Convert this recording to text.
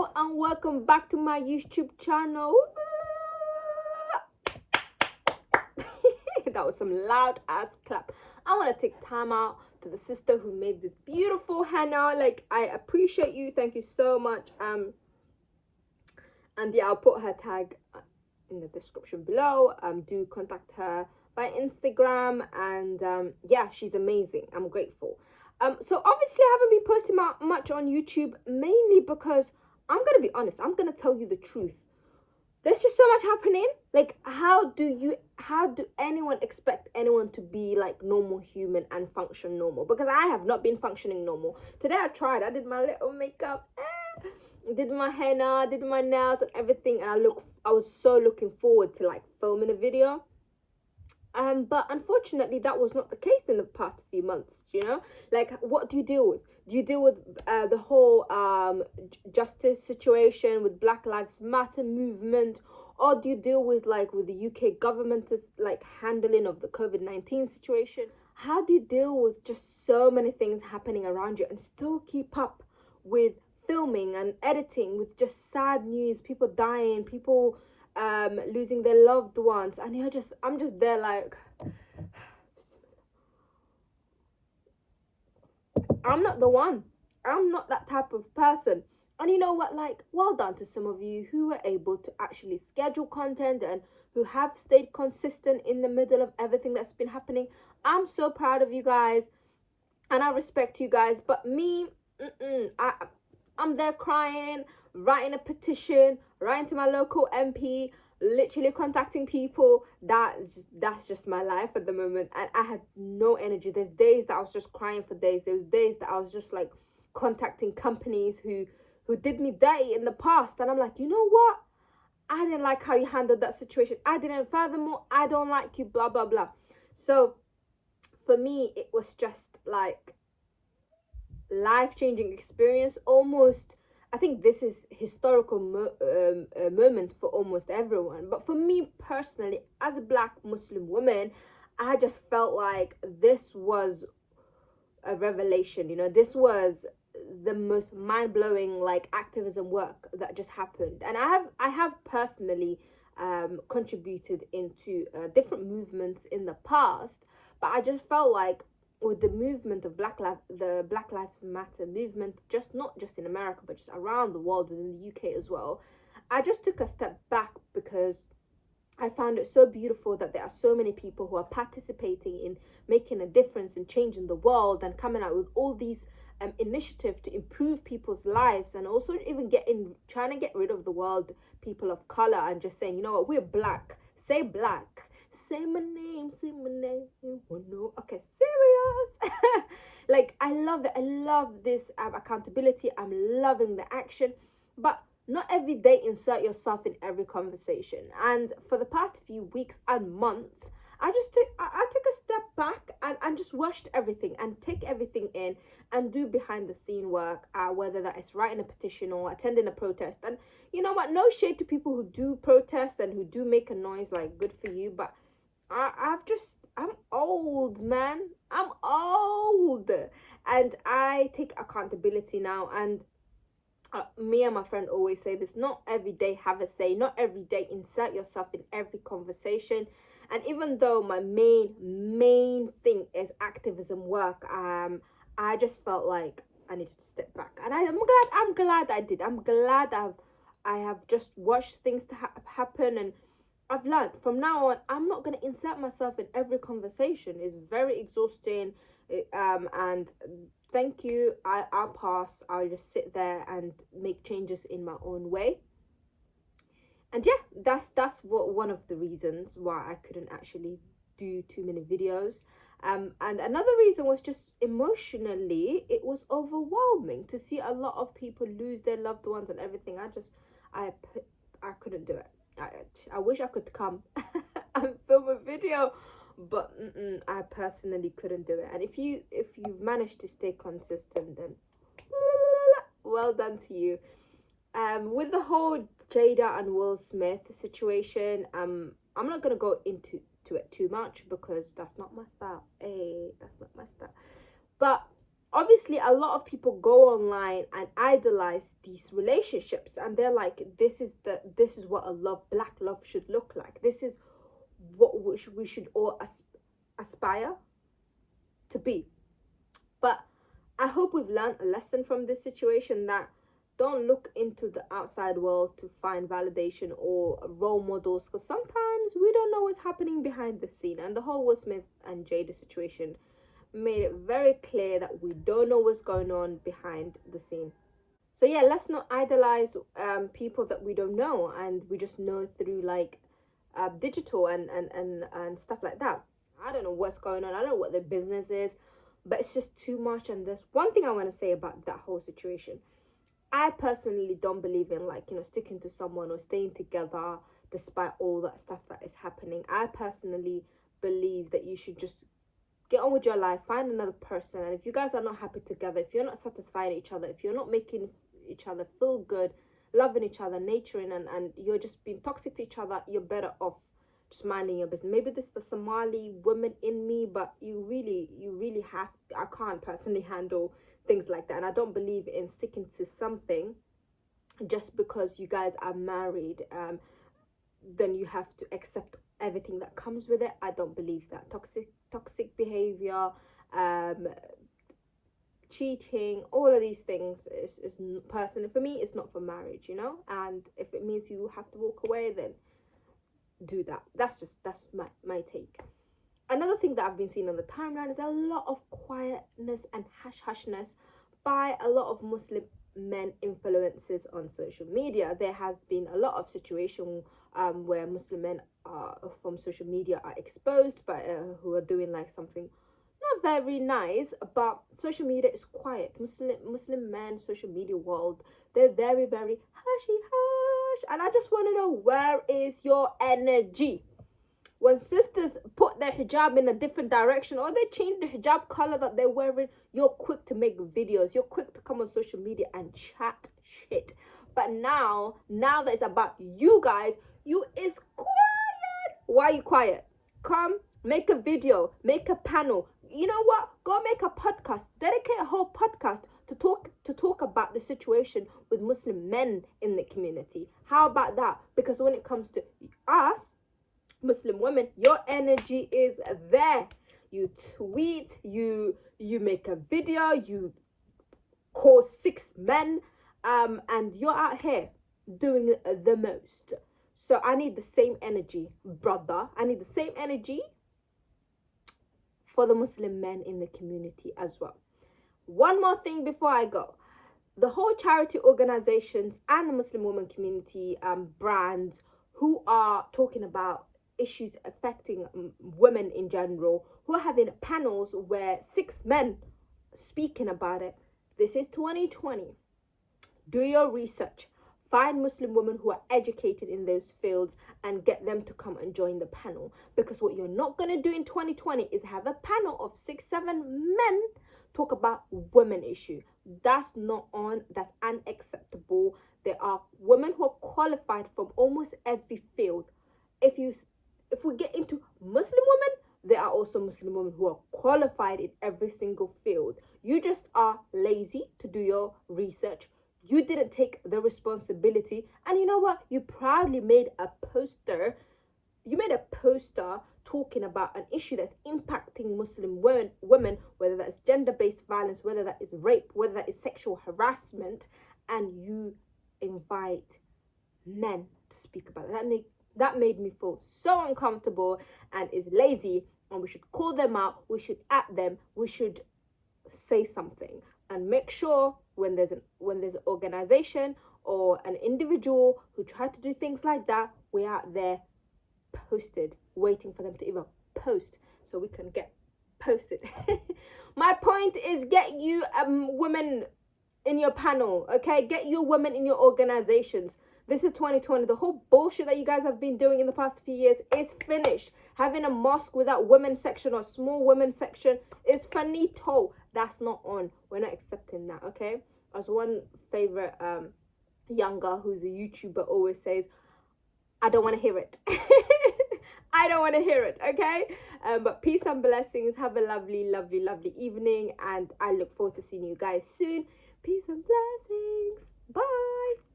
Hello and welcome back to my YouTube channel. That was some loud ass clap. I want to take time out to the sister who made this beautiful henna. Like, I appreciate you. Thank you so much. And yeah, I'll put her tag in the description below. Do contact her by Instagram, and yeah, she's amazing. I'm grateful. So obviously I haven't been posting much on YouTube, mainly because I'm gonna be honest. I'm gonna tell you the truth. There's just so much happening. Like, how do anyone expect anyone to be like normal human and function normal? Because I have not been functioning normal. Today I tried. I did my little makeup, did my henna, did my nails and everything, and I was so looking forward to like filming a video. But unfortunately, that was not the case in the past few months. Like, what do you deal with? Do you deal with the whole justice situation with Black Lives Matter movement, or do you deal with the UK government's like handling of the COVID-19 situation? How do you deal with just so many things happening around you and still keep up with filming and editing with just sad news, people dying, people losing their loved ones, and I'm just there like, I'm not the one. I'm not that type of person. And you know what, like, well done to some of you who were able to actually schedule content and who have stayed consistent in the middle of everything that's been happening. I'm so proud of you guys and I respect you guys. But me, I'm there crying, writing a petition, writing to my local MP, literally contacting people. That's just my life at the moment, and I had no energy. There's days that I was just crying for days. There's days that I was just like contacting companies who did me dirty in the past, and I'm like, you know what, I didn't like how you handled that situation. I didn't. Furthermore, I don't like you, blah blah blah. So for me, it was just like life-changing experience. Almost, I think this is historical moment for almost everyone, but for me personally, as a Black Muslim woman, I just felt like this was a revelation. This was the most mind-blowing like activism work that just happened. And I have personally contributed into different movements in the past, but I just felt like with the movement of the Black Lives Matter movement, not just in America but just around the world, within the UK as well, I just took a step back because I found it so beautiful that there are so many people who are participating in making a difference and changing the world and coming out with all these initiatives to improve people's lives, and also even trying to get rid of the world people of color, and just saying, you know what, we're Black. Say Black. Say my name. Say my name. Oh no. Okay, serious. Like, I love it. I love this accountability. I'm loving the action, but not every day insert yourself in every conversation. And for the past few weeks and months, I took a step back and just watched everything and take everything in and do behind the scene work, whether that is writing a petition or attending a protest. And you know what, no shade to people who do protest and who do make a noise, like, good for you, but I'm old, man. I'm old, and I take accountability now. And me and my friend always say this: not every day have a say, not every day insert yourself in every conversation. And even though my main thing is activism work, I just felt like I needed to step back, and I'm glad I did. I'm glad I have just watched things to happen, and I've learned from now on I'm not going to insert myself in every conversation. It's very exhausting. And thank you. I'll pass. I'll just sit there and make changes in my own way. And yeah, that's one of the reasons why I couldn't actually do too many videos. And another reason was just emotionally, it was overwhelming to see a lot of people lose their loved ones and everything. I couldn't do it. I wish I could come and film a video, but I personally couldn't do it. And if you've managed to stay consistent, then well done to you. With the whole Jada and Will Smith situation, I'm not gonna go into it too much because that's not my style. That's not my style. But obviously a lot of people go online and idolize these relationships, and they're like, this is what a black love should look like. This is what we should all aspire to be. But I hope we've learned a lesson from this situation, that don't look into the outside world to find validation or role models, because sometimes we don't know what's happening behind the scene. And the whole Will Smith and Jada situation made it very clear that we don't know what's going on behind the scene. So yeah, let's not idolize people that we don't know and we just know through like digital and stuff like that. I don't know what's going on. I don't know what their business is, but it's just too much. And there's one thing I want to say about that whole situation. I personally don't believe in, like, you know, sticking to someone or staying together despite all that stuff that is happening. I personally believe that you should just get on with your life, find another person, and if you guys are not happy together, if you're not satisfying each other, if you're not making each other feel good, loving each other, nurturing, and you're just being toxic to each other, you're better off just minding your business. Maybe this is the Somali woman in me, but you really have, I can't personally handle things like that, and I don't believe in sticking to something just because you guys are married. Then you have to accept everything that comes with it. I don't believe that. Toxic behavior, cheating, all of these things is personally for me, it's not for marriage, you know. And if it means you have to walk away, then do that. That's my take. Another thing that I've been seeing on the timeline is a lot of quietness and hush-hushness by a lot of Muslim men influencers on social media. There has been a lot of situation where Muslim men from social media are exposed, but who are doing like something not very nice. But social media is quiet. Muslim men, social media world, they're very, very hushy hush. And I just want to know, where is your energy? When sisters put their hijab in a different direction, or they change the hijab color that they're wearing, you're quick to make videos. You're quick to come on social media and chat shit. But now that it's about you guys, you is quiet. Why are you quiet? Come, make a video, make a panel. You know what? Go make a podcast. Dedicate a whole podcast to talk about the situation with Muslim men in the community. How about that? Because when it comes to us, Muslim women, your energy is there. You tweet, you make a video, you call 6 men, and you're out here doing the most. So I need the same energy, brother. I need the same energy for the Muslim men in the community as well. One more thing before I go. The whole charity organizations and the Muslim women community brands who are talking about issues affecting women in general, who are having panels where 6 men speaking about it. This is 2020. Do your research. Find Muslim women who are educated in those fields and get them to come and join the panel. Because what you're not going to do in 2020 is have a panel of 6-7 men talk about women issue. That's not on. That's unacceptable. There are women who are qualified from almost every field. If we get into Muslim women, there are also Muslim women who are qualified in every single field. You just are lazy to do your research. You didn't take the responsibility. And you know what? You proudly made a poster. You made a poster talking about an issue that's impacting Muslim women, whether that's gender-based violence, whether that is rape, whether that is sexual harassment, and you invite men to speak about it. That made me feel so uncomfortable and is lazy, and we should call them out. We should at them. We should say something and make sure when there's an organization or an individual who try to do things like that, we're out there posted, waiting for them to even post so we can get posted. My point is, get you women in your panel, okay? Get you women in your organizations. This is 2020. The whole bullshit that you guys have been doing in the past few years is finished. Having a mosque without women's section or small women's section is finito. That's not on. We're not accepting that, okay? As one favorite younger who's a YouTuber always says, I don't want to hear it. I don't want to hear it, okay? But peace and blessings. Have a lovely, lovely, lovely evening. And I look forward to seeing you guys soon. Peace and blessings. Bye.